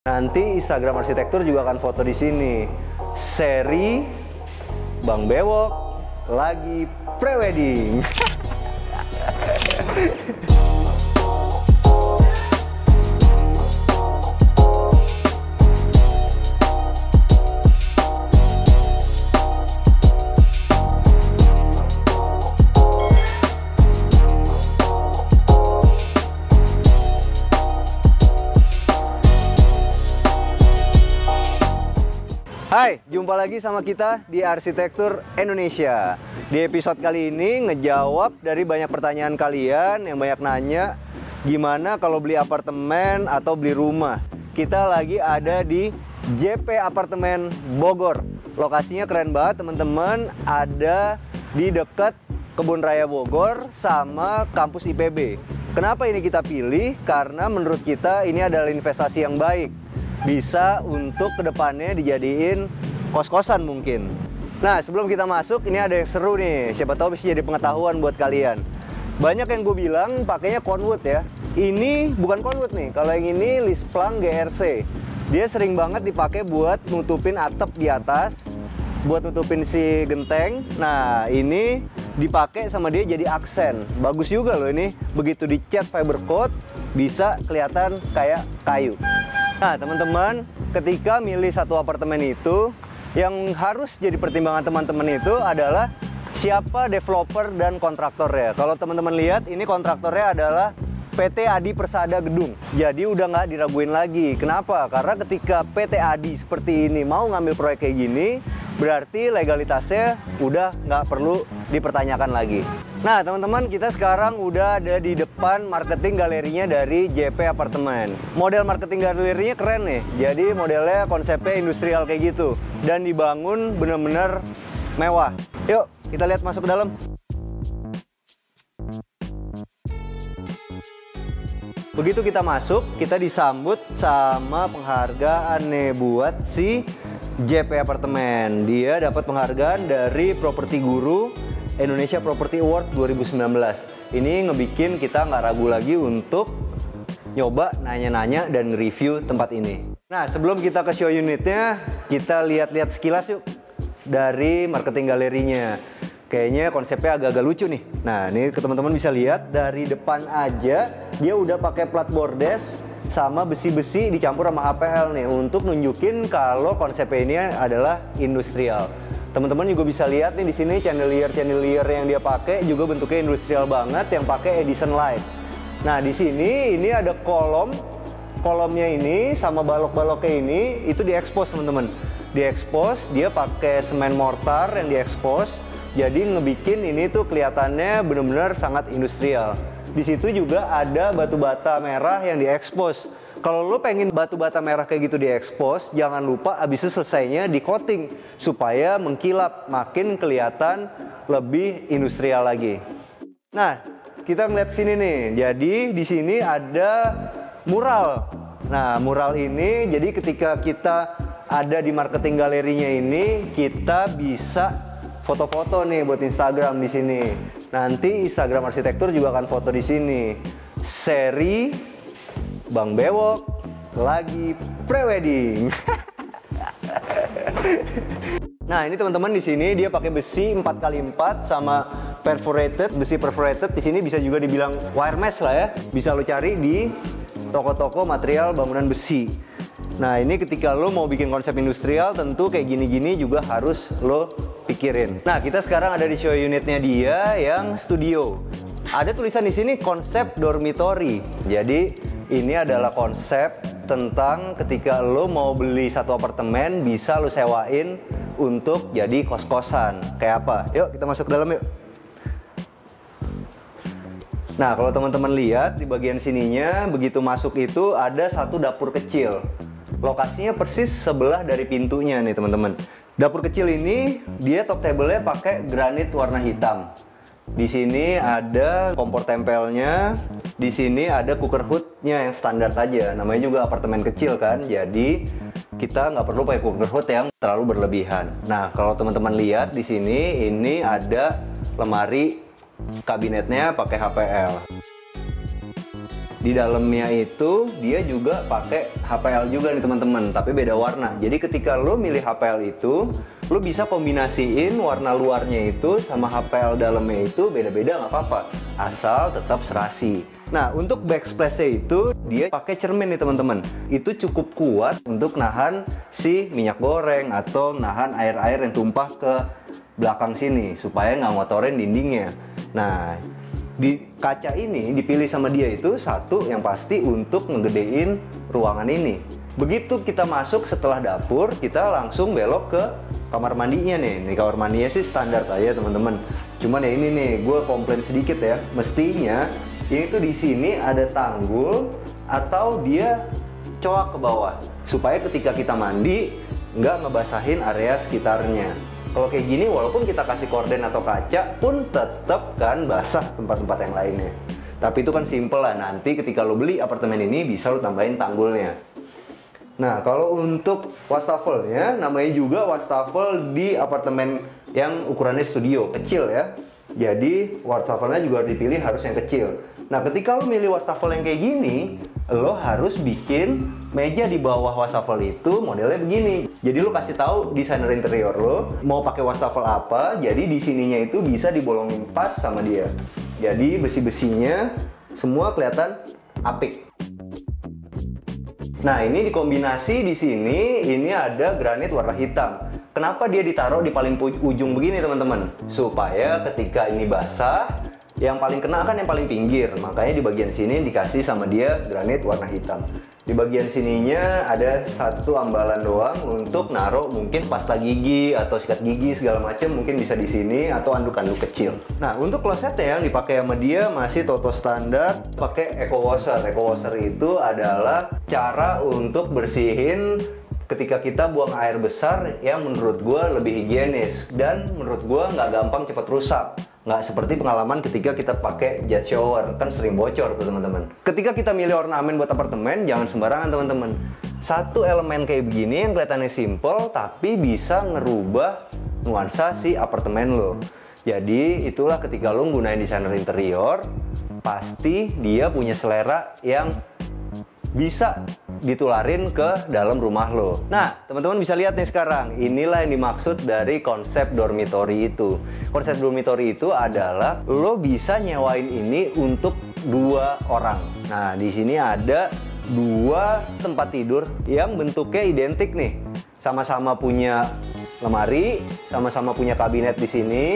Nanti Instagram Arsitektur juga akan foto di sini. Seri Bang Bewok lagi prewedding. Hai, jumpa lagi sama kita di Arsitektur Indonesia. Di episode kali ini ngejawab dari banyak pertanyaan kalian yang banyak nanya gimana kalau beli apartemen atau beli rumah. Kita lagi ada di JP Apartemen Bogor. Lokasinya keren banget teman-teman, ada di dekat Kebun Raya Bogor sama kampus IPB. Kenapa ini kita pilih? Karena menurut kita ini adalah investasi yang baik. Bisa untuk kedepannya dijadiin kos-kosan mungkin. Nah, sebelum kita masuk, ini ada yang seru nih. Siapa tahu bisa jadi pengetahuan buat kalian. Banyak yang gue bilang pakainya Conwood ya. Ini bukan Conwood nih. Kalau yang ini Lisplang GRC. Dia sering banget dipakai buat nutupin atap di atas, buat nutupin si genteng. Nah, ini dipakai sama dia jadi aksen. Bagus juga loh ini. Begitu dicat fiber coat, bisa kelihatan kayak kayu. Nah teman-teman, ketika milih satu apartemen itu, yang harus jadi pertimbangan teman-teman itu adalah siapa developer dan kontraktornya. Kalau teman-teman lihat, ini kontraktornya adalah PT Adi Persada Gedung. Jadi udah nggak diraguin lagi. Kenapa? Karena ketika PT Adi seperti ini mau ngambil proyek kayak gini, berarti legalitasnya udah nggak perlu dipertanyakan lagi. Nah teman-teman, kita sekarang udah ada di depan marketing galerinya dari JP Apartemen. Model marketing galerinya keren nih. Jadi modelnya konsepnya industrial kayak gitu. Dan dibangun bener-bener mewah. Yuk kita lihat masuk ke dalam. Begitu kita masuk, kita disambut sama penghargaan nih buat si JP Apartemen. Dia dapat penghargaan dari Properti Guru Indonesia Property Award 2019. Ini ngebikin kita nggak ragu lagi untuk nyoba nanya-nanya dan review tempat ini. Nah, sebelum kita ke show unitnya, kita lihat-lihat sekilas yuk dari marketing galerinya. Kayaknya konsepnya agak-agak lucu nih. Nah, ini teman-teman bisa lihat dari depan aja dia udah pakai plat bordes sama besi-besi dicampur sama HPL nih untuk nunjukin kalau konsepnya ini adalah industrial. Teman-teman juga bisa lihat nih di sini chandelier yang dia pakai juga bentuknya industrial banget yang pakai Edison Light. Nah, di sini ini ada kolomnya ini sama balok-baloknya ini itu diekspos teman-teman. Diekspos, dia pakai semen mortar yang diekspos. Jadi ngebikin ini tuh kelihatannya benar-benar sangat industrial. Di situ juga ada batu bata merah yang diekspos. Kalau lo pengen batu bata merah kayak gitu diekspos, jangan lupa abis itu selesainya di coating supaya mengkilap, makin kelihatan lebih industrial lagi. Nah, kita ngeliat sini nih. Jadi di sini ada mural. Nah, mural ini jadi ketika kita ada di marketing galerinya ini, kita bisa foto-foto nih buat Instagram di sini. Nanti Instagram Arsitektur juga akan foto di sini. Seri Bang Bewok lagi prewedding. Nah, ini teman-teman di sini dia pakai besi 4x4 sama perforated, besi perforated. Di sini bisa juga dibilang wire mesh lah ya. Bisa lo cari di toko-toko material bangunan besi. Nah, ini ketika lo mau bikin konsep industrial tentu kayak gini-gini juga harus lo pikirin. Nah, kita sekarang ada di show unitnya dia yang studio. Ada tulisan di sini konsep dormitory. Jadi ini adalah konsep tentang ketika lo mau beli satu apartemen bisa lo sewain untuk jadi kos-kosan. Kayak apa? Yuk kita masuk ke dalam yuk. Nah, kalau teman-teman lihat di bagian sininya, begitu masuk itu ada satu dapur kecil. Lokasinya persis sebelah dari pintunya nih teman-teman. Dapur kecil ini dia top table-nya pakai granit warna hitam. Di sini ada kompor tempelnya. Di sini ada cooker hood-nya yang standar aja. Namanya juga apartemen kecil kan. Jadi kita nggak perlu pakai cooker hood yang terlalu berlebihan. Nah, kalau teman-teman lihat di sini ini ada lemari kabinetnya pakai HPL. Di dalamnya itu dia juga pakai HPL juga nih teman-teman, tapi beda warna. Jadi ketika lo milih HPL itu, lo bisa kombinasiin warna luarnya itu sama HPL dalamnya itu beda-beda, nggak apa-apa, asal tetap serasi. Nah, untuk backsplash-nya itu dia pakai cermin nih teman-teman. Itu cukup kuat untuk nahan si minyak goreng atau nahan air-air yang tumpah ke belakang sini supaya nggak ngotorin dindingnya. Nah, di kaca ini dipilih sama dia itu satu yang pasti untuk ngegedein ruangan ini. Begitu kita masuk setelah dapur, kita langsung belok ke kamar mandinya nih. Nih kamar mandinya sih standar aja teman-teman. Cuman ya ini nih, gue komplain sedikit ya. Mestinya ini tuh di sini ada tanggul atau dia coak ke bawah supaya ketika kita mandi nggak ngebasahin area sekitarnya. Kalau kayak gini, walaupun kita kasih korden atau kaca pun tetap kan basah tempat-tempat yang lainnya. Tapi itu kan simple lah, nanti ketika lo beli apartemen ini bisa lo tambahin tanggulnya. Nah, kalau untuk wastafelnya, namanya juga wastafel di apartemen yang ukurannya studio, kecil ya. Jadi wastafelnya juga dipilih harus yang kecil. Nah, ketika lo milih wastafel yang kayak gini, lo harus bikin meja di bawah wastafel itu modelnya begini. Jadi lo kasih tahu desainer interior lo mau pakai wastafel apa, jadi di sininya itu bisa dibolongin pas sama dia. Jadi besi-besinya semua kelihatan apik. Nah, ini dikombinasi di sini, ini ada granit warna hitam. Kenapa dia ditaruh di paling ujung begini teman-teman? Supaya ketika ini basah, yang paling kena kan yang paling pinggir, makanya di bagian sini dikasih sama dia granit warna hitam. Di bagian sininya ada satu ambalan doang untuk naruh mungkin pasta gigi atau sikat gigi segala macam, mungkin bisa di sini atau anduk-anduk kecil. Nah, untuk klosetnya yang dipakai sama dia masih Toto standar, pakai eco washer. Eco washer itu adalah cara untuk bersihin ketika kita buang air besar yang menurut gue lebih higienis dan menurut gue nggak gampang cepat rusak. Nggak seperti pengalaman ketika kita pakai jet shower, kan sering bocor tuh teman-teman. Ketika kita milih ornamen buat apartemen, jangan sembarangan teman-teman. Satu elemen kayak begini yang kelihatannya simple tapi bisa ngerubah nuansa si apartemen lo. Jadi itulah ketika lo gunain desainer interior, pasti dia punya selera yang bisa ditularin ke dalam rumah lo. Nah, teman-teman bisa lihat nih sekarang, inilah yang dimaksud dari konsep dormitory itu. Konsep dormitory itu adalah lo bisa nyewain ini untuk 2 orang. Nah, di sini ada 2 tempat tidur yang bentuknya identik nih. Sama-sama punya lemari, sama-sama punya kabinet di sini.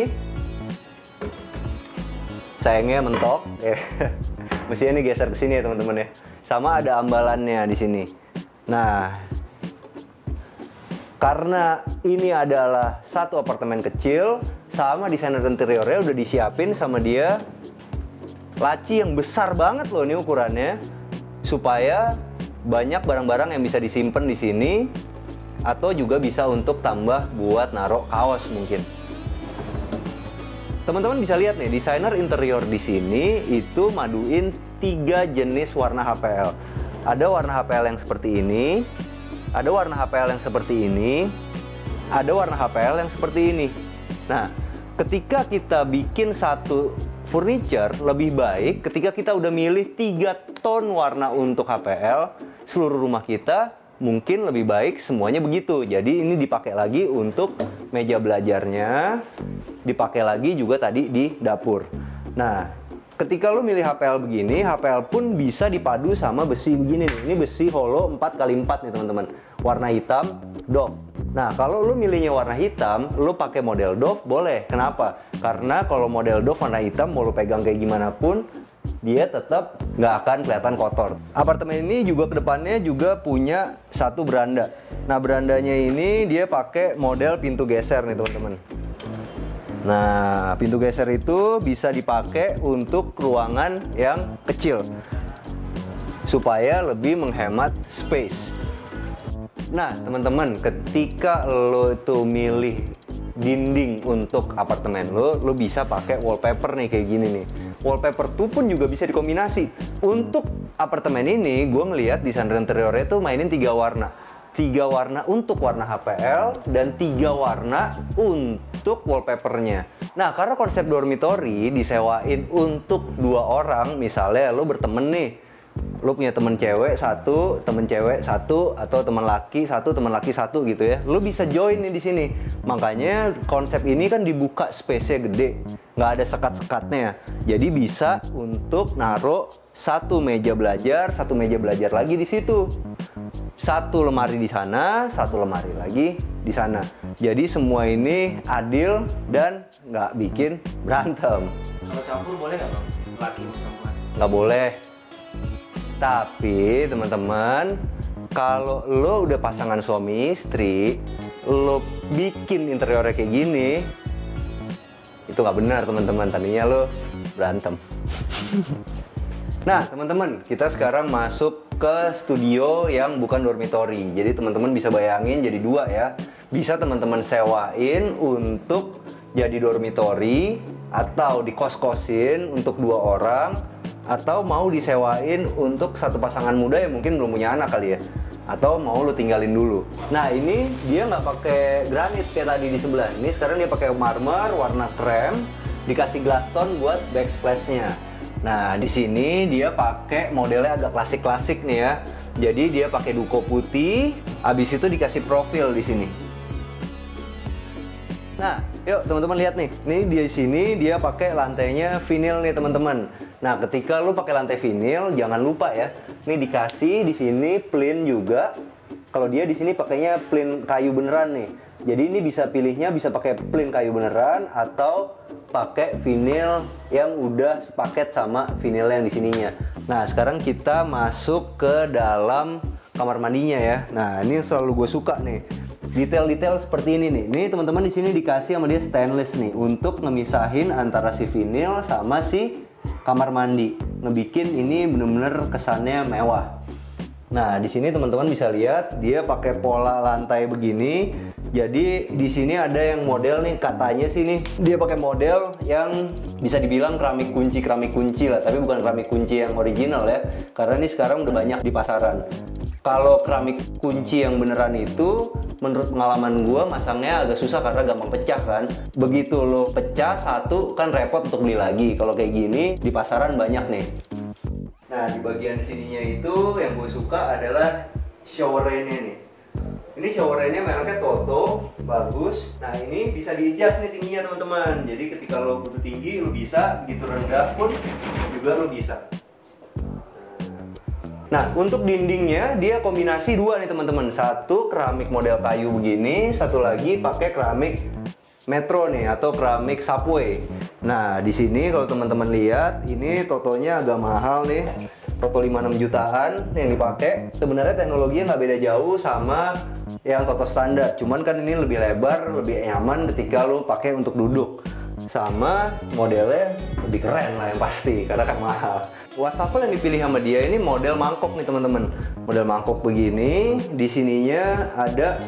Sayangnya mentok. Mestinya ini geser ke sini ya teman-teman ya. Sama ada ambalannya di sini. Nah, karena ini adalah satu apartemen kecil, sama desainer interiornya udah disiapin sama dia laci yang besar banget loh ini ukurannya, supaya banyak barang-barang yang bisa disimpan di sini atau juga bisa untuk tambah buat naruh kaos mungkin. Teman-teman bisa lihat nih, desainer interior di sini itu maduin 3 jenis warna HPL. Ada warna HPL yang seperti ini, ada warna HPL yang seperti ini, ada warna HPL yang seperti ini. Nah, ketika kita bikin satu furniture, lebih baik ketika kita udah milih 3 ton warna untuk HPL, seluruh rumah kita mungkin lebih baik semuanya begitu. Jadi ini dipakai lagi untuk meja belajarnya, dipakai lagi juga tadi di dapur. Nah, ketika lo milih HPL begini, HPL pun bisa dipadu sama besi begini nih. Ini besi holo 4x4 nih teman-teman. Warna hitam, doff. Nah, kalau lo milihnya warna hitam, lo pakai model doff boleh. Kenapa? Karena kalau model doff warna hitam, mau lo pegang kayak gimana pun, dia tetap nggak akan kelihatan kotor. Apartemen ini juga kedepannya juga punya satu beranda. Nah, berandanya ini dia pakai model pintu geser nih teman-teman. Nah, pintu geser itu bisa dipakai untuk ruangan yang kecil supaya lebih menghemat space. Nah, teman-teman, ketika lo tuh milih dinding untuk apartemen lo bisa pakai wallpaper nih kayak gini nih. Wallpaper tuh pun juga bisa dikombinasi. Untuk apartemen ini, gue ngeliat desainer interiornya tuh mainin 3 warna. 3 warna untuk warna HPL dan 3 warna untuk wallpapernya. Nah, karena konsep dormitory disewain untuk 2 orang, misalnya lo bertemen nih, Lo punya temen cewek satu, temen cewek satu, atau teman laki satu gitu ya. Lo bisa join nih di sini. Makanya konsep ini kan dibuka space-nya gede, nggak ada sekat-sekatnya. Jadi bisa untuk naruh satu meja belajar lagi di situ. Satu lemari di sana, satu lemari lagi di sana. Jadi semua ini adil dan nggak bikin berantem. Kalau campur boleh nggak bang? Laki sama perempuan? Nggak boleh. Tapi teman-teman, kalau lo udah pasangan suami istri, lo bikin interiornya kayak gini, itu nggak benar teman-teman. Tadinya lo berantem. Nah teman-teman, kita sekarang masuk ke studio yang bukan dormitory. Jadi teman-teman bisa bayangin jadi dua ya. Bisa teman-teman sewain untuk jadi dormitory, atau dikos-kosin untuk 2 orang, atau mau disewain untuk satu pasangan muda yang mungkin belum punya anak kali ya, atau mau lu tinggalin dulu. Nah ini dia nggak pakai granit kayak tadi di sebelah. Ini sekarang dia pakai marmer warna krem, dikasih glass tone buat backsplash-nya. Nah di sini dia pakai modelnya agak klasik-klasik nih ya. Jadi dia pakai duko putih, habis itu dikasih profil di sini. Nah, yuk teman-teman lihat nih. Ini di sini dia pakai lantainya vinil nih teman-teman. Nah, ketika lu pakai lantai vinil, jangan lupa ya. Ini dikasih di sini plain juga. Kalau dia di sini pakainya plain kayu beneran nih. Jadi ini bisa pilihnya bisa pakai plain kayu beneran atau pakai vinil yang udah sepaket sama vinil yang di sininya. Nah, sekarang kita masuk ke dalam kamar mandinya ya. Nah, ini selalu gue suka nih. Detail-detail seperti ini nih. Ini teman-teman di sini dikasih sama dia stainless nih untuk ngemisahin antara si vinil sama si kamar mandi. Ngebikin ini bener-bener kesannya mewah. Nah, di sini teman-teman bisa lihat dia pakai pola lantai begini. Jadi di sini ada yang model nih, katanya sih nih dia pakai model yang bisa dibilang keramik kunci lah, tapi bukan keramik kunci yang original ya. Karena ini sekarang udah banyak di pasaran. Kalau keramik kunci yang beneran itu, menurut pengalaman gue masangnya agak susah karena gampang pecah kan. Begitu lo pecah satu kan repot untuk beli lagi. Kalau kayak gini di pasaran banyak nih. Nah di bagian sininya itu yang gue suka adalah shower rain-nya nih. Ini shower rain-nya mereknya Toto, bagus. Nah ini bisa di-adjust nih tingginya teman-teman. Jadi ketika lo butuh tinggi lo bisa, gitu rendah pun juga lo bisa. Nah, untuk dindingnya dia kombinasi 2 nih teman-teman. Satu keramik model kayu begini, satu lagi pakai keramik metro nih atau keramik subway. Nah, di sini kalau teman-teman lihat, ini Totonya agak mahal nih. Toto 56 jutaan yang dipakai. Sebenarnya teknologinya nggak beda jauh sama yang Toto standar. Cuman kan ini lebih lebar, lebih nyaman ketika lo pakai untuk duduk. Sama modelnya lebih keren lah yang pasti, karena kan mahal. Wastafel yang dipilih sama dia ini model mangkok nih teman-teman. Model mangkok begini, di sininya ada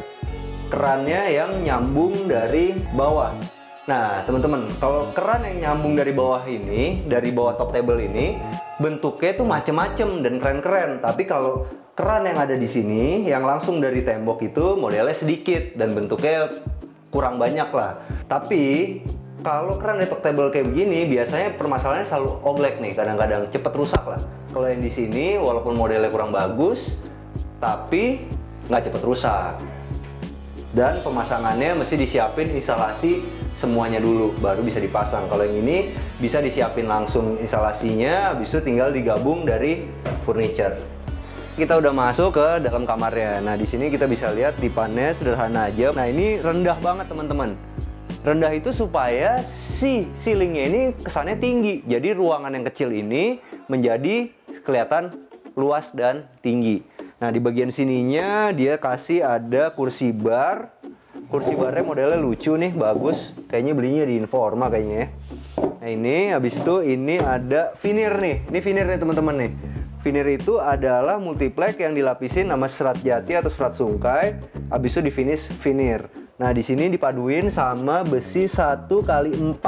kerannya yang nyambung dari bawah. Nah teman-teman, kalau keran yang nyambung dari bawah ini, dari bawah top table ini, bentuknya tuh macem-macem dan keren-keren. Tapi kalau keran yang ada di sini, yang langsung dari tembok itu modelnya sedikit dan bentuknya kurang banyak lah. Tapi kalau keran di top table kayak begini, biasanya permasalahannya selalu oglek nih, kadang-kadang cepet rusak lah. Kalau yang di sini, walaupun modelnya kurang bagus, tapi nggak cepet rusak. Dan pemasangannya mesti disiapin instalasi semuanya dulu, baru bisa dipasang. Kalau yang ini bisa disiapin langsung instalasinya, habis itu tinggal digabung dari furniture. Kita udah masuk ke dalam kamarnya. Nah di sini kita bisa lihat dipannya sederhana aja. Nah ini rendah banget teman-teman. Rendah itu supaya si ceilingnya ini kesannya tinggi. Jadi ruangan yang kecil ini menjadi kelihatan luas dan tinggi. Nah di bagian sininya dia kasih ada kursi bar. Kursi barnya modelnya lucu nih, bagus. Kayaknya belinya di Informa kayaknya ya. Nah ini habis itu ini ada veneer nih. Ini veneer nih teman-teman nih. Veneer itu adalah multiplex yang dilapisin sama serat jati atau serat sungkai. Habis itu di finish veneer. Nah di sini dipaduin sama besi 1x4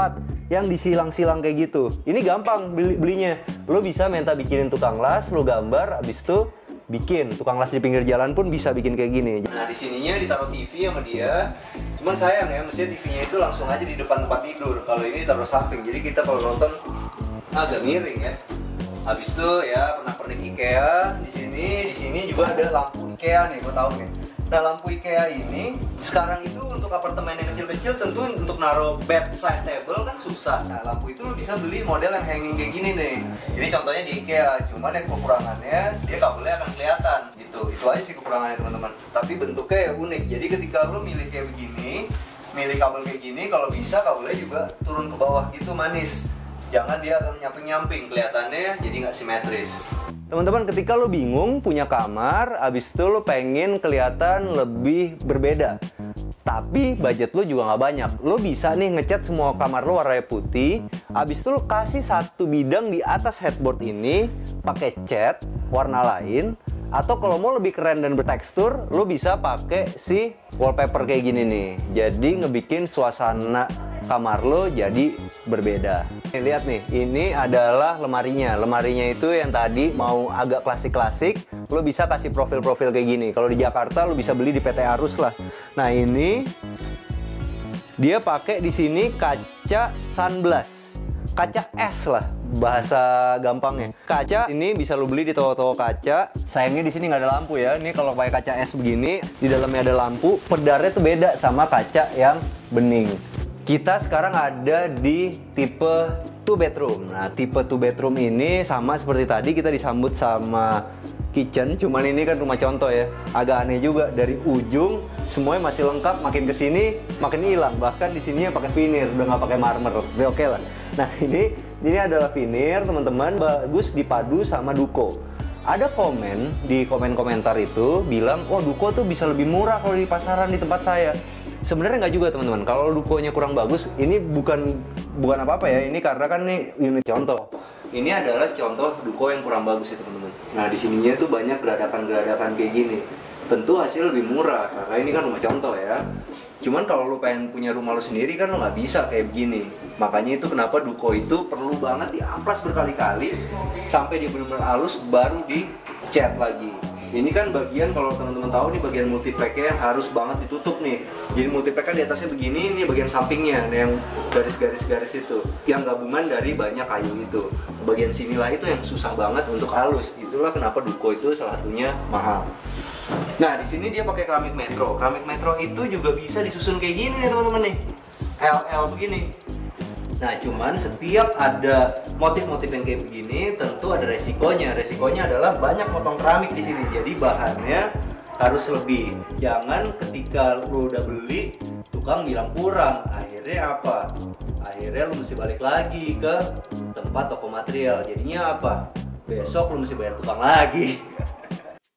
yang disilang-silang kayak gitu. Ini gampang belinya. Lo bisa minta bikinin tukang las, lo gambar, habis itu bikin. Tukang las di pinggir jalan pun bisa bikin kayak gini. Nah di sininya ditaruh TV sama dia. Cuman sayang ya, mestinya TV-nya itu langsung aja di depan tempat tidur. Kalau ini ditaruh samping, jadi kita kalau nonton agak miring ya. Habis itu ya pernak-pernik IKEA di sini juga ada lampu IKEA nih, gue tahu nih. Nah, lampu IKEA ini sekarang itu untuk apartemen yang kecil-kecil tentu untuk naruh bedside table kan susah. Nah, lampu itu lo bisa beli model yang hanging kayak gini nih. Ini contohnya di IKEA, cuman yang kekurangannya dia kabelnya akan kelihatan gitu. Itu aja sih kekurangannya teman-teman. Tapi bentuknya ya unik. Jadi ketika lo milih kayak begini, milih kabel kayak gini, kalau bisa kabelnya juga turun ke bawah gitu manis. Jangan dia akan nyamping-nyamping, kelihatannya jadi nggak simetris. Teman-teman, ketika lo bingung punya kamar, abis itu lo pengen kelihatan lebih berbeda, tapi budget lo juga nggak banyak, lo bisa nih ngecat semua kamar lo warnanya putih, abis itu lo kasih satu bidang di atas headboard ini pakai cat warna lain, atau kalau mau lebih keren dan bertekstur, lo bisa pakai si wallpaper kayak gini nih. Jadi ngebikin suasana kamar lo jadi berbeda. Nih, lihat nih, ini adalah lemarinya. Lemarinya itu yang tadi mau agak klasik-klasik, lo bisa kasih profil-profil kayak gini. Kalau di Jakarta lo bisa beli di PT Arus lah. Nah, ini dia pakai di sini kaca sunblast. Kaca es lah bahasa gampangnya. Kaca ini bisa lo beli di toko-toko kaca. Sayangnya di sini nggak ada lampu ya. Ini kalau pakai kaca es begini, di dalamnya ada lampu, pedarnya tuh beda sama kaca yang bening. Kita sekarang ada di tipe 2 bedroom. Nah, tipe 2 bedroom ini sama seperti tadi, kita disambut sama kitchen, cuman ini kan rumah contoh ya. Agak aneh juga, dari ujung semuanya masih lengkap, makin kesini makin hilang. Bahkan di sini pakai veneer, udah nggak pakai marmer. Udah oke lah. Nah, ini adalah veneer, teman-teman, bagus dipadu sama duko. Ada komen di komentar itu bilang, "Oh, duko tuh bisa lebih murah kalau di pasaran di tempat saya." Sebenarnya nggak juga teman-teman. Kalau dukonya kurang bagus, ini bukan apa-apa ya. Ini karena kan nih unit contoh. Ini adalah contoh duko yang kurang bagus ya teman-teman. Nah, di sininya tuh banyak geradakan-geradakan kayak gini. Tentu hasil lebih murah karena ini kan rumah contoh ya. Cuman kalau lu pengen punya rumah lu sendiri kan lu nggak bisa kayak begini. Makanya itu kenapa duko itu perlu banget diamplas berkali-kali sampai dia benar-benar halus baru dicat lagi. Ini kan bagian, kalau teman-teman tahu nih, bagian multipleknya yang harus banget ditutup nih. Jadi multiplek kan di atasnya begini, ini bagian sampingnya, yang garis-garis itu, yang gabungan dari banyak kayu itu. Bagian sinilah itu yang susah banget untuk halus. Itulah kenapa duko itu salah satunya mahal. Nah, di sini dia pakai keramik metro. Keramik metro itu juga bisa disusun kayak gini nih teman-teman nih, LL begini. Nah, cuman setiap ada motif-motif yang kayak begini tentu ada resikonya. Resikonya adalah banyak potong keramik di sini. Jadi bahannya harus lebih. Jangan ketika lu udah beli, tukang bilang kurang. Akhirnya apa? Akhirnya lu mesti balik lagi ke tempat toko material. Jadinya apa? Besok lu mesti bayar tukang lagi.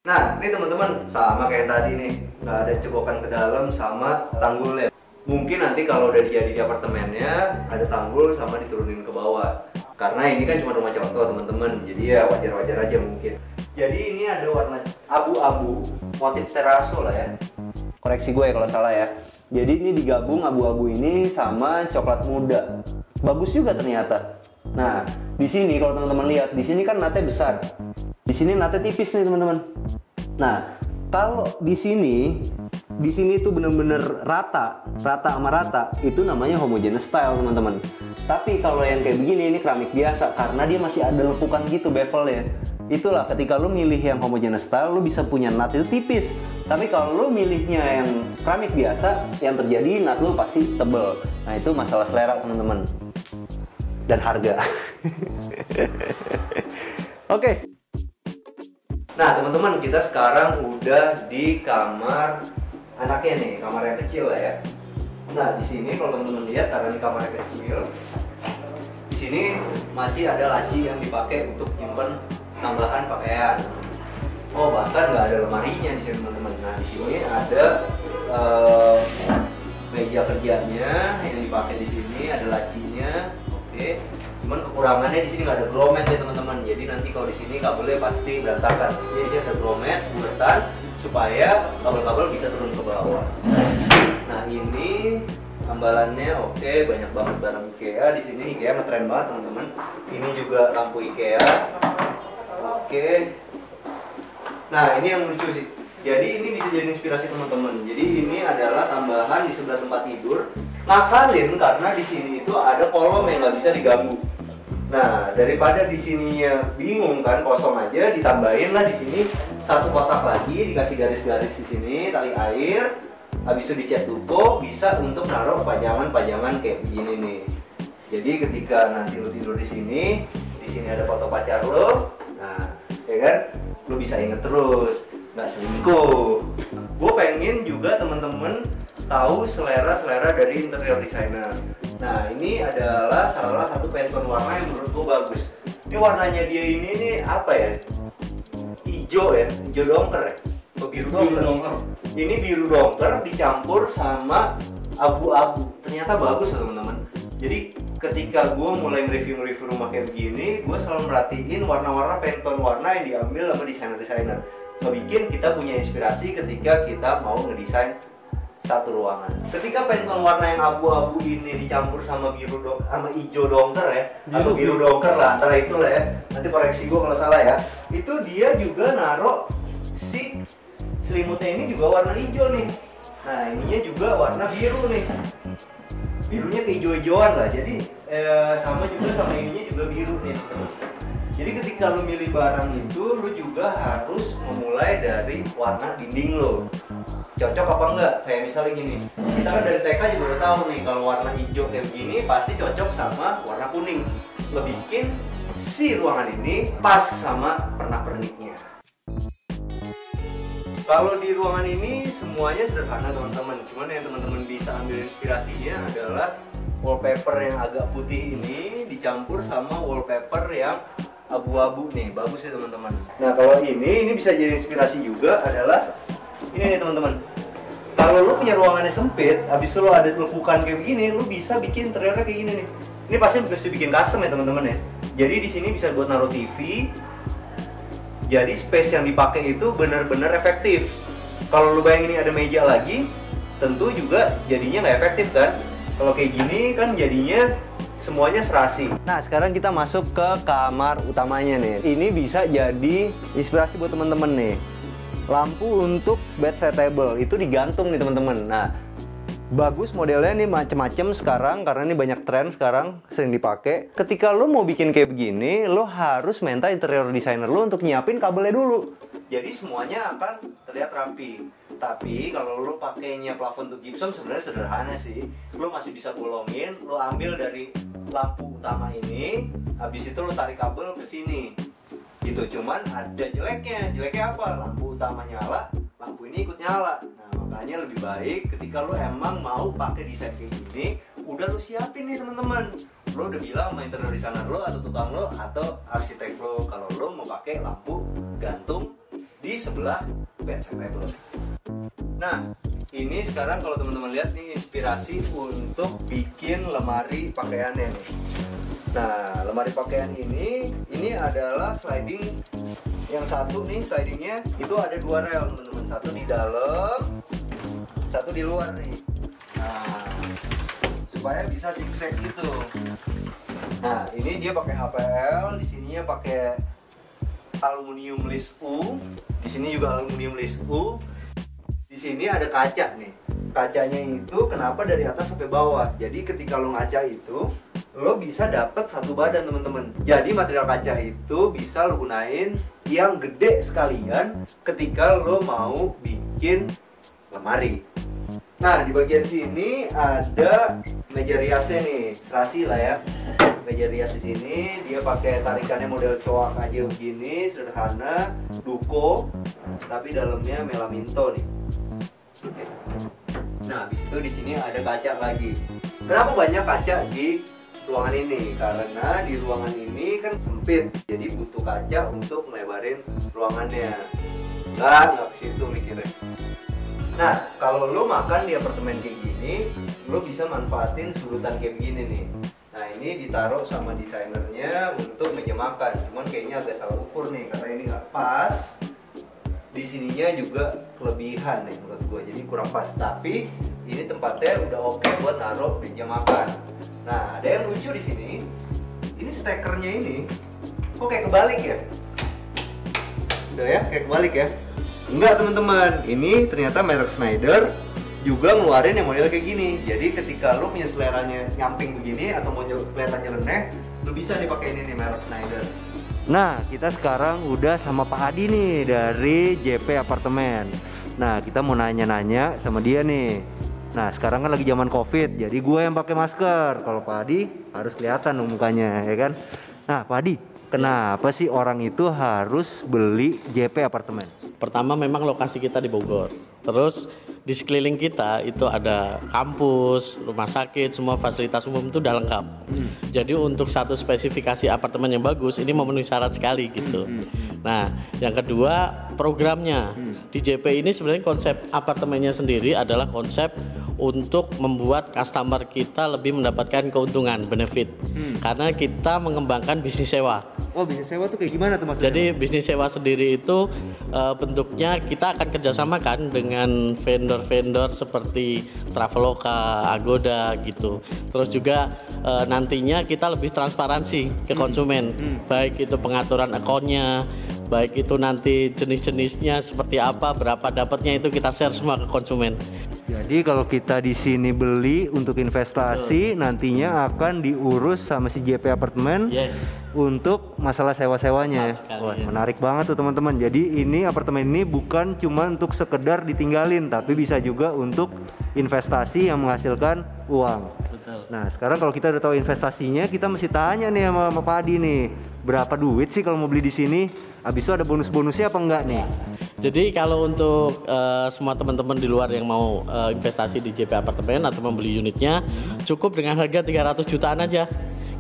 Nah, ini teman-teman sama kayak tadi nih. Nggak ada cekokan ke dalam sama tanggulnya. Mungkin nanti kalau udah jadi di apartemennya ada tanggul sama diturunin ke bawah. Karena ini kan cuma rumah contoh teman-teman, jadi ya wajar-wajar aja mungkin. Jadi ini ada warna abu-abu, motif teraso lah ya. Koreksi gue ya kalau salah ya. Jadi ini digabung abu-abu ini sama coklat muda. Bagus juga ternyata. Nah, di sini kalau teman-teman lihat, di sini kan natnya besar. Di sini natnya tipis nih teman-teman. Nah, kalau di sini tuh bener-bener rata sama rata, itu namanya homogeneous style teman-teman. Tapi kalau yang kayak begini, ini keramik biasa karena dia masih ada lepukan gitu bevelnya. Itulah ketika lo milih yang homogeneous style, lo bisa punya nut itu tipis. Tapi kalau lo milihnya yang keramik biasa, yang terjadi nut lo pasti tebel. Nah, itu masalah selera teman-teman dan harga. Oke. Nah, teman-teman, kita sekarang udah di kamar anaknya nih, kamar yang kecil lah ya. Nah, di sini kalau teman-teman lihat, karena ini kamar yang kecil, di sini masih ada laci yang dipakai untuk nyimpen tambahan pakaian. Oh, bahkan nggak ada lemarinya di sini teman-teman. Nah, di sini ada meja kerjanya yang dipakai di sini, ada lacinya. Oke. Cuman kekurangannya di sini nggak ada grommet ya teman-teman. Jadi nanti kalau di sini kabelnya pasti berantakan. Jadi ada grommet buatan supaya kabel-kabel bisa turun ke bawah. Nah, ini tambalannya oke, banyak banget barang IKEA di sini. IKEA ngetren banget teman-teman. Ini juga lampu IKEA. Oke. Nah, ini yang lucu sih. Jadi ini bisa jadi inspirasi teman-teman. Jadi ini adalah tambahan di sebelah tempat tidur. Ngakalin karena di sini itu ada kolom yang nggak bisa diganggu. Nah, daripada di sininya bingung kan, kosong aja, ditambahin lah di sini satu kotak lagi, dikasih garis-garis di sini, tali air, habis itu dicat duko, bisa untuk naruh pajangan-pajangan kayak begini nih. Jadi ketika nanti lo tidur di sini ada foto pacar lo, nah, ya kan, lo bisa inget terus, nggak selingkuh. Gue pengen juga temen-temen tahu selera-selera dari interior designer. Nah, ini adalah salah satu Pantone warna yang menurut gue bagus. Ini warnanya dia ini nih apa ya? Hijau ya, hijau dongker ya? Atau biru dongker? Ini biru dongker dicampur sama abu-abu. Ternyata bagus loh teman-teman. Jadi ketika gue mulai nge-review rumah kayak begini, gue selalu merhatiin warna-warna Pantone warna yang diambil sama desainer-desainer. Ngebikin kita punya inspirasi ketika kita mau ngedesain satu ruangan. Ketika Pantone warna yang abu-abu ini dicampur sama sama hijau dongker ya, atau biru dongker lah, antara itulah ya. Nanti koreksi gue kalau salah ya. Itu dia juga naruh si selimutnya ini juga warna hijau nih. Nah, ininya juga warna biru nih. Birunya kehijau-hijauan lah. Jadi sama juga sama ininya juga biru nih. Jadi ketika lu milih barang itu, lu juga harus memulai dari warna dinding lo. Cocok apa enggak? Kayak misalnya gini, kita kan dari TK juga udah tahu nih kalau warna hijau kayak begini pasti cocok sama warna kuning. Lo bikin si ruangan ini pas sama pernak-perniknya. Kalau di ruangan ini semuanya sederhana teman-teman. Cuman yang teman-teman bisa ambil inspirasinya adalah wallpaper yang agak putih ini dicampur sama wallpaper yang abu-abu nih. Bagus ya teman-teman. Nah, kalau ini bisa jadi inspirasi juga adalah ini nih teman-teman. Kalau lo punya ruangannya sempit, habis itu lo ada lekukan kayak begini, lo bisa bikin interiornya kayak gini nih. Ini pasti bisa bikin custom ya teman-teman ya. Jadi di sini bisa buat naruh TV. Jadi space yang dipakai itu benar-benar efektif. Kalau lo bayangin ini ada meja lagi, tentu juga jadinya nggak efektif kan. Kalau kayak gini kan jadinya semuanya serasi. Nah, sekarang kita masuk ke kamar utamanya nih. Ini bisa jadi inspirasi buat teman-teman nih. Lampu untuk bedside table itu digantung nih teman-teman. Nah, bagus modelnya nih macem-macem sekarang karena ini banyak tren sekarang sering dipakai. Ketika lo mau bikin kayak begini, lo harus minta interior designer lo untuk nyiapin kabelnya dulu. Jadi semuanya akan terlihat rapi. Tapi kalau lo pakainya plafon untuk gypsum sebenarnya sederhana sih. Lo masih bisa bolongin, lo ambil dari lampu utama ini, habis itu lo tarik kabel ke sini. Gitu, cuman ada jeleknya apa? Lampu utama nyala, lampu ini ikut nyala. Nah, makanya lebih baik ketika lo emang mau pakai desain kayak gini, udah lo siapin nih teman-teman. Lo udah bilang sama interior designer lo atau tukang lo atau arsitek lo kalau lo mau pakai lampu gantung di sebelah bedside table. Nah, ini sekarang kalau teman-teman lihat nih inspirasi untuk bikin lemari pakaiannya nih. Nah, lemari pakaian ini adalah sliding. Yang satu nih slidingnya itu ada dua rel teman-teman, satu di dalam, satu di luar nih. Nah, supaya bisa zigzag gitu. Nah, ini dia pakai HPL, di sininya pakai aluminium list U, di sini juga aluminium list U. Di sini ada kaca nih. Kacanya itu kenapa dari atas sampai bawah? Jadi ketika lo ngaca itu, lo bisa dapat satu badan teman-teman. Jadi material kaca itu bisa lo gunain yang gede sekalian ketika lo mau bikin lemari. Nah, di bagian sini ada meja riasnya nih, serasi lah ya. Meja rias di sini dia pakai tarikannya model coak aja begini, sederhana, duko, tapi dalamnya melaminto nih. Oke. Nah, habis itu di sini ada kaca lagi. Kenapa banyak kaca di ruangan ini? Karena di ruangan ini kan sempit, jadi butuh kaca untuk melebarin ruangannya. Nggak ke situ mikirnya. Nah, kalau lo makan di apartemen kayak gini, lo bisa manfaatin sudutan kayak begini nih. Nah, ini ditaruh sama desainernya untuk meja makan. Cuman kayaknya agak salah ukur nih, karena ini nggak pas. Di sininya juga kelebihan nih menurut gue, jadi kurang pas. Tapi ini tempatnya udah oke buat naruh meja makan. Nah, ada yang lucu di sini. Ini stekernya ini kok kayak kebalik ya? Udah ya, kayak kebalik ya? Enggak teman-teman, ini ternyata merek Schneider juga ngeluarin yang model kayak gini. Jadi ketika lo punya seleranya nyamping begini atau mau kelihatan nyeleneh, Lu bisa dipakai ini nih merek Schneider. Nah, kita sekarang udah sama Pak Adi nih dari JP Apartemen. Nah, kita mau nanya-nanya sama dia nih. Nah, sekarang kan lagi zaman Covid, jadi gue yang pakai masker. Kalau Pak Adi harus kelihatan dong mukanya, ya kan? Nah, Pak Adi, kenapa sih orang itu harus beli JP Apartemen? Pertama memang lokasi kita di Bogor. Terus di sekeliling kita itu ada kampus, rumah sakit, semua fasilitas umum itu udah lengkap. Jadi untuk satu spesifikasi apartemen yang bagus ini memenuhi syarat sekali gitu. Nah, yang kedua programnya. Di JP ini sebenarnya konsep apartemennya sendiri adalah konsep untuk membuat customer kita lebih mendapatkan keuntungan, benefit. Karena kita mengembangkan bisnis sewa. Oh, bisnis sewa tuh kayak gimana tuh maksudnya? Jadi bisnis sewa sendiri itu bentuknya kita akan kerjasamakan dengan vendor-vendor seperti Traveloka, Agoda gitu. Terus juga nantinya kita lebih transparansi ke konsumen, baik itu pengaturan akunnya, baik itu nanti jenis-jenisnya seperti apa, berapa dapatnya itu kita share semua ke konsumen. Jadi kalau kita di sini beli untuk investasi, nantinya akan diurus sama si JP Apartemen untuk masalah sewa-sewanya. Wah, menarik banget tuh teman-teman. Jadi ini apartemen ini bukan cuma untuk sekedar ditinggalin, tapi bisa juga untuk investasi yang menghasilkan uang. Betul. Nah, sekarang kalau kita udah tahu investasinya, kita mesti tanya nih sama Pak Adi nih, berapa duit sih kalau mau beli di sini? Habis itu ada bonus-bonusnya apa enggak nih? Jadi kalau untuk semua teman-teman di luar yang mau investasi di JP Apartemen atau membeli unitnya, cukup dengan harga 300 jutaan aja.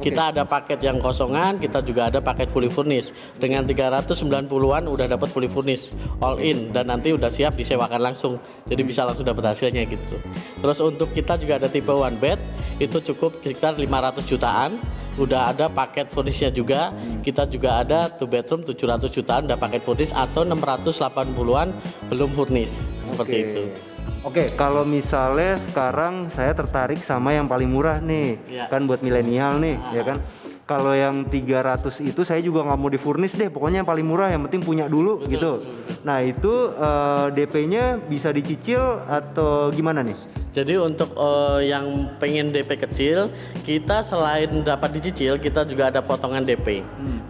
Kita ada paket yang kosongan, kita juga ada paket fully furnished. Dengan 390-an udah dapat fully furnished, all in, dan nanti udah siap disewakan langsung. Jadi bisa langsung dapat hasilnya gitu. Terus untuk kita juga ada tipe one bed, itu cukup sekitar 500 jutaan. Udah ada paket furnishnya juga. Kita juga ada 2 bedroom 700 jutaan udah paket furnish, atau 680-an belum furnish. Seperti itu. Oke, kalau misalnya sekarang saya tertarik sama yang paling murah nih, kan buat milenial nih, ya kan. Kalau yang 300 itu saya juga nggak mau difurnish deh, pokoknya yang paling murah, yang penting punya dulu gitu. Nah itu DP-nya bisa dicicil atau gimana nih? Jadi untuk yang pengen DP kecil, kita selain dapat dicicil, kita juga ada potongan DP.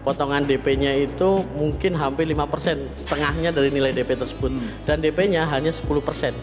Potongan DP-nya itu mungkin hampir 5%, setengahnya dari nilai DP tersebut. Dan DP-nya hanya 10%.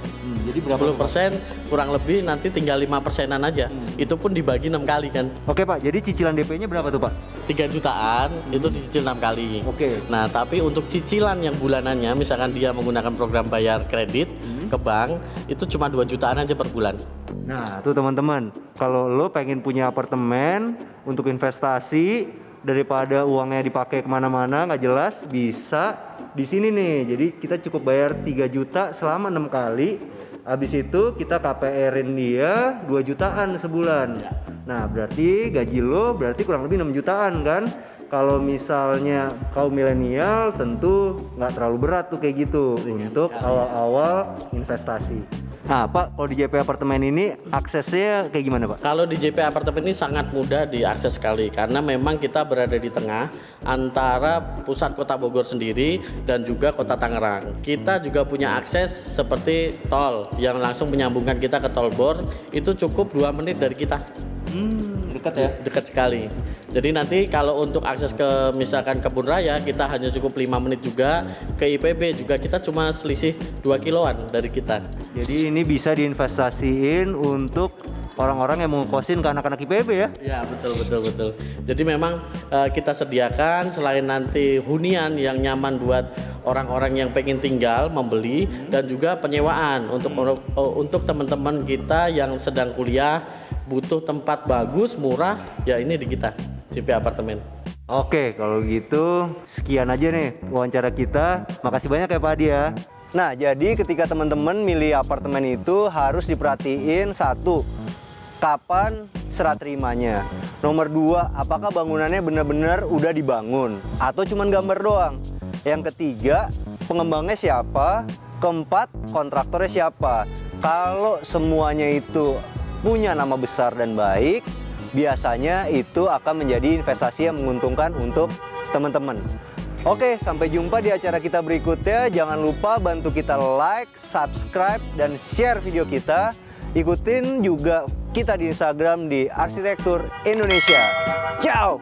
Jadi berapa? 10% kurang lebih nanti tinggal 5%-an aja. Itu pun dibagi 6 kali kan. Oke Pak, jadi cicilan DP-nya berapa tuh Pak? 3 jutaan itu dicicil 6 kali. Oke. Nah, tapi untuk cicilan yang bulanannya, misalkan dia menggunakan program bayar kredit ke bank, itu cuma 2 jutaan aja per bulan. Nah, tuh teman-teman, kalau lo pengen punya apartemen untuk investasi daripada uangnya dipakai kemana-mana nggak jelas, bisa di sini nih. Jadi kita cukup bayar 3 juta selama 6 kali. Habis itu kita KPR-in dia 2 jutaan sebulan. Nah, berarti gaji lo berarti kurang lebih 6 jutaan kan? Kalau misalnya kaum milenial tentu nggak terlalu berat tuh kayak gitu untuk awal-awal investasi. Nah Pak, kalau di JP Apartemen ini aksesnya kayak gimana Pak? Kalau di JP Apartemen ini sangat mudah diakses sekali, karena memang kita berada di tengah antara pusat kota Bogor sendiri dan juga kota Tangerang. Kita juga punya akses seperti tol yang langsung menyambungkan kita ke tol Bor, itu cukup 2 menit dari kita. Dekat ya? Dekat sekali. Jadi nanti kalau untuk akses ke misalkan Kebun Raya, kita hanya cukup 5 menit juga. Ke IPB juga kita cuma selisih 2 kiloan dari kita. Jadi ini bisa diinvestasiin untuk orang-orang yang mau kosin ke anak-anak IPB ya? Ya, betul. Jadi memang kita sediakan selain nanti hunian yang nyaman buat orang-orang yang pengen tinggal, membeli, dan juga penyewaan untuk teman-teman kita yang sedang kuliah, butuh tempat bagus, murah, ya ini di kita, JP Apartemen. Oke, kalau gitu sekian aja nih wawancara kita. Makasih banyak ya Pak Adi ya. Nah, jadi ketika teman-teman milih apartemen itu harus diperhatiin, 1, kapan serah terimanya. Nomor 2, apakah bangunannya benar-benar udah dibangun atau cuman gambar doang. Yang ketiga, pengembangnya siapa. Keempat, kontraktornya siapa. Kalau semuanya itu punya nama besar dan baik, biasanya itu akan menjadi investasi yang menguntungkan untuk teman-teman. Oke, sampai jumpa di acara kita berikutnya. Jangan lupa bantu kita like, subscribe, dan share video kita. Ikutin juga kita di Instagram di Arsitektur Indonesia. Ciao.